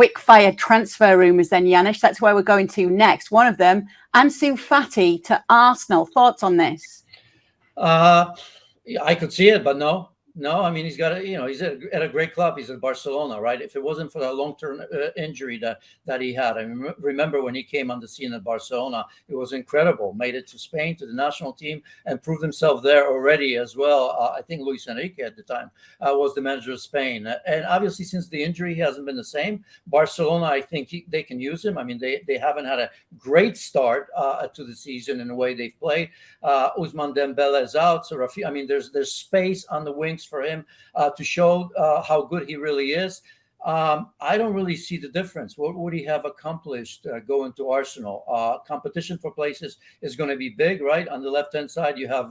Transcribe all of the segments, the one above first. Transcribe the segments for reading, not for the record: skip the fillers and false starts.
quick fire transfer rumours then, Janusz. That's where we're going to next. One of them, Ansu Fati to Arsenal. Thoughts on this? I could see it, but no. I mean, he's got he's at a great club. He's at Barcelona, right? If it wasn't for that long-term injury that he had, I remember when he came on the scene at Barcelona, it was incredible. Made it to Spain, to the national team, and proved himself there already as well. I think Luis Enrique at the time was the manager of Spain, and obviously since the injury, he hasn't been the same. Barcelona, I think they can use him. I mean, they haven't had a great start to the season in the way they've played. Ousmane Dembele is out, so Rafi. I mean, there's space on the wings for him to show how good he really is. I don't really see the difference. What would he have accomplished going to Arsenal? Competition for places is going to be big, right? On the left-hand side, you have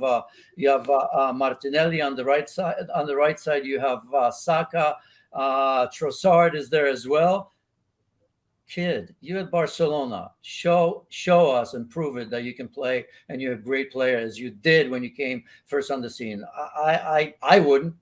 Martinelli. On the right side, you have Saka. Trossard is there as well. Kid, you at Barcelona, show us and prove it that you can play and you're a great player as you did when you came first on the scene. I wouldn't.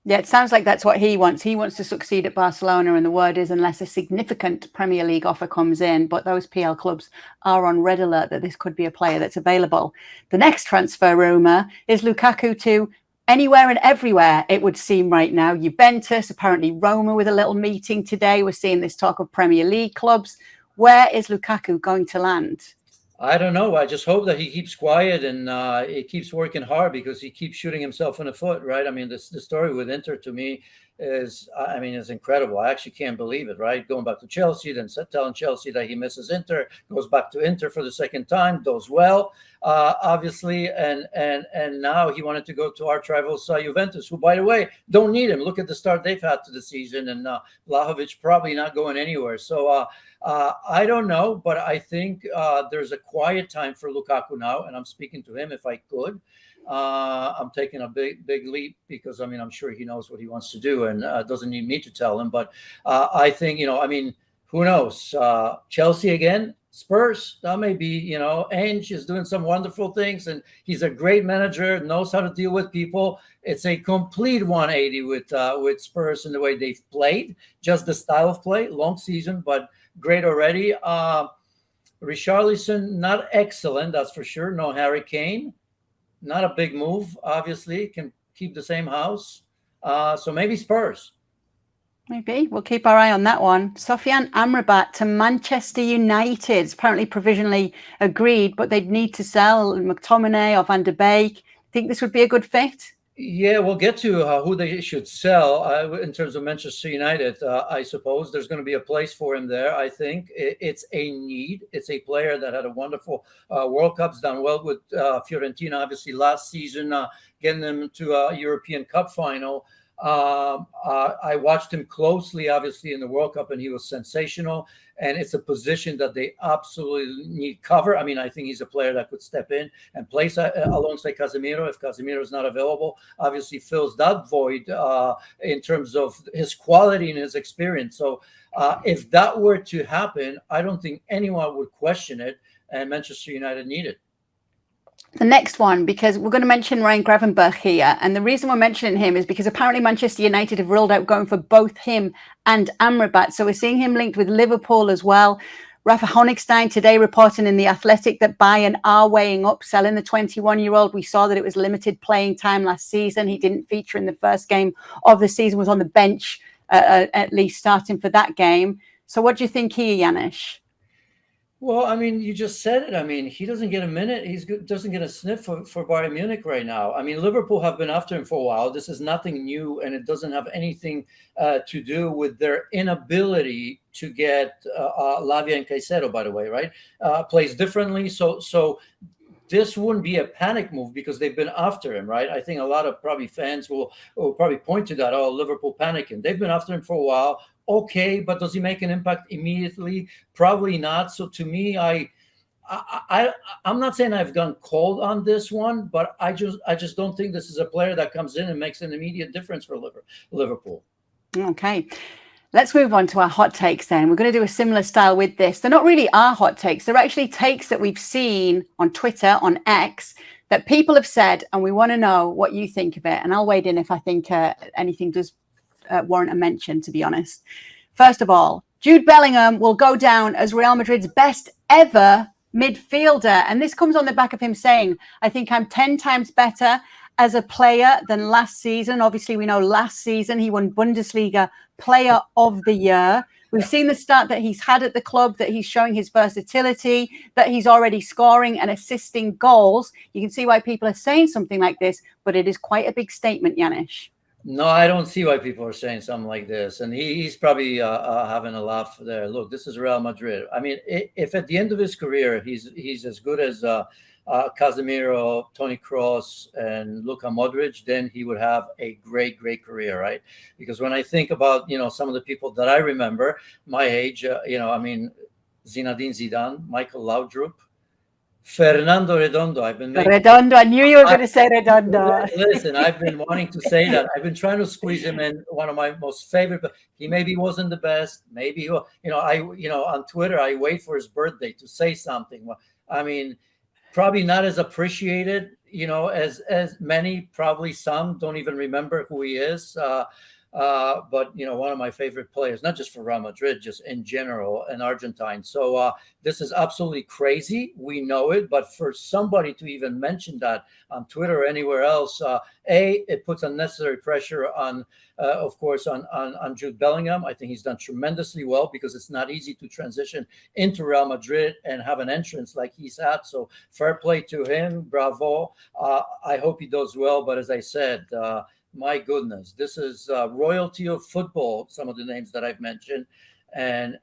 Yeah, it sounds like that's what he wants. He wants to succeed at Barcelona, and the word is unless a significant Premier League offer comes in, but those PL clubs are on red alert that this could be a player that's available. The next transfer rumour is Lukaku to anywhere and everywhere, it would seem right now. Juventus, apparently Roma with a little meeting today. We're seeing this talk of Premier League clubs. Where is Lukaku going to land? I don't know. I just hope that he keeps quiet and he keeps working hard, because he keeps shooting himself in the foot, right? I mean, the story with Inter to me is incredible. I actually can't believe it, right? Going back to Chelsea, then telling Chelsea that he misses Inter, goes back to Inter for the second time, does well, obviously, and now he wanted to go to our rivals Juventus, who, by the way, don't need him. Look at the start they've had to the season, and Vlahovic probably not going anywhere. So I don't know, but I think there's a quiet time for Lukaku now, and I'm speaking to him if I could. I'm taking a big leap, because I'm sure he knows what he wants to do and doesn't need me to tell him. But I think, who knows? Chelsea again, Spurs, that may be, Ange is doing some wonderful things, and he's a great manager, knows how to deal with people. It's a complete 180 with Spurs in the way they've played, just the style of play, long season, but great already. Richarlison, not excellent, that's for sure. No Harry Kane. Not a big move, obviously. Can keep the same house. So maybe Spurs. Maybe. We'll keep our eye on that one. Sofyan Amrabat to Manchester United. It's apparently provisionally agreed, but they'd need to sell McTominay or Van de Beek. Think this would be a good fit? Yeah, we'll get to who they should sell in terms of Manchester United. I suppose there's going to be a place for him there. I think it's a need. It's a player that had a wonderful World Cup's done well with Fiorentina, obviously last season, getting them to a European Cup final. I watched him closely, obviously, in the World Cup, and he was sensational. And it's a position that they absolutely need cover. I think he's a player that could step in and play alongside Casemiro. If Casemiro is not available, obviously fills that void in terms of his quality and his experience. So if that were to happen, I don't think anyone would question it, and Manchester United need it. The next one, because we're going to mention Ryan Gravenberch here. And the reason we're mentioning him is because apparently Manchester United have ruled out going for both him and Amrabat. So we're seeing him linked with Liverpool as well. Rafa Honigstein today reporting in The Athletic that Bayern are weighing up selling the 21-year-old. We saw that it was limited playing time last season. He didn't feature in the first game of the season, was on the bench, at least starting for that game. So what do you think here, Janusz? Well, you just said it. He doesn't get a minute. He doesn't get a sniff for Bayern Munich right now. Liverpool have been after him for a while. This is nothing new, and it doesn't have anything to do with their inability to get Lavia and Caicedo, by the way, right? Plays differently. So this wouldn't be a panic move because they've been after him, right? I think a lot of probably fans will probably point to that. Oh, Liverpool panicking. They've been after him for a while. Okay, but does he make an impact immediately? Probably not. So to me, I'm not saying I've gone cold on this one, but I just don't think this is a player that comes in and makes an immediate difference for Liverpool. Okay. Let's move on to our hot takes then. We're going to do a similar style with this. They're not really our hot takes. They're actually takes that we've seen on Twitter, on X, that people have said, and we want to know what you think of it. And I'll wade in if I think anything does warrant a mention, to be honest. First of all, Jude Bellingham will go down as Real Madrid's best ever midfielder. And this comes on the back of him saying, I think I'm 10 times better as a player than last season. Obviously, we know last season he won Bundesliga Player of the Year. We've seen the start that he's had at the club, that he's showing his versatility, that he's already scoring and assisting goals. You can see why people are saying something like this, but it is quite a big statement, Janusz. No, I don't see why people are saying something like this. And he's probably having a laugh there. Look, this is Real Madrid. I mean, if at the end of his career, he's as good as Casemiro, Toni Kroos, and Luka Modric, then he would have a great, great career, right? Because when I think about, some of the people that I remember, my age, I mean, Zinedine Zidane, Michael Laudrup, Fernando Redondo. Redondo. I knew you were going to say Redondo. Listen, I've been wanting to say that. I've been trying to squeeze him in, one of my most favorite, but he maybe wasn't the best. Maybe he, on Twitter, I wait for his birthday to say something. Well, I mean, probably not as appreciated, as many, probably some don't even remember who he is. But one of my favorite players, not just for Real Madrid, just in general, an Argentine. So this is absolutely crazy. We know it, but for somebody to even mention that on Twitter or anywhere else, it puts unnecessary pressure on, of course, on Jude Bellingham. I think he's done tremendously well, because it's not easy to transition into Real Madrid and have an entrance like he's had. So fair play to him, bravo. I hope he does well. But as I said, my goodness, this is royalty of football, some of the names that I've mentioned. And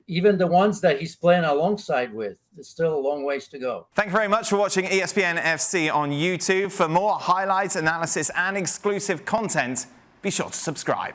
even the ones that he's playing alongside with, there's still a long ways to go. Thank you very much for watching ESPN FC on YouTube. For more highlights, analysis, and exclusive content, be sure to subscribe.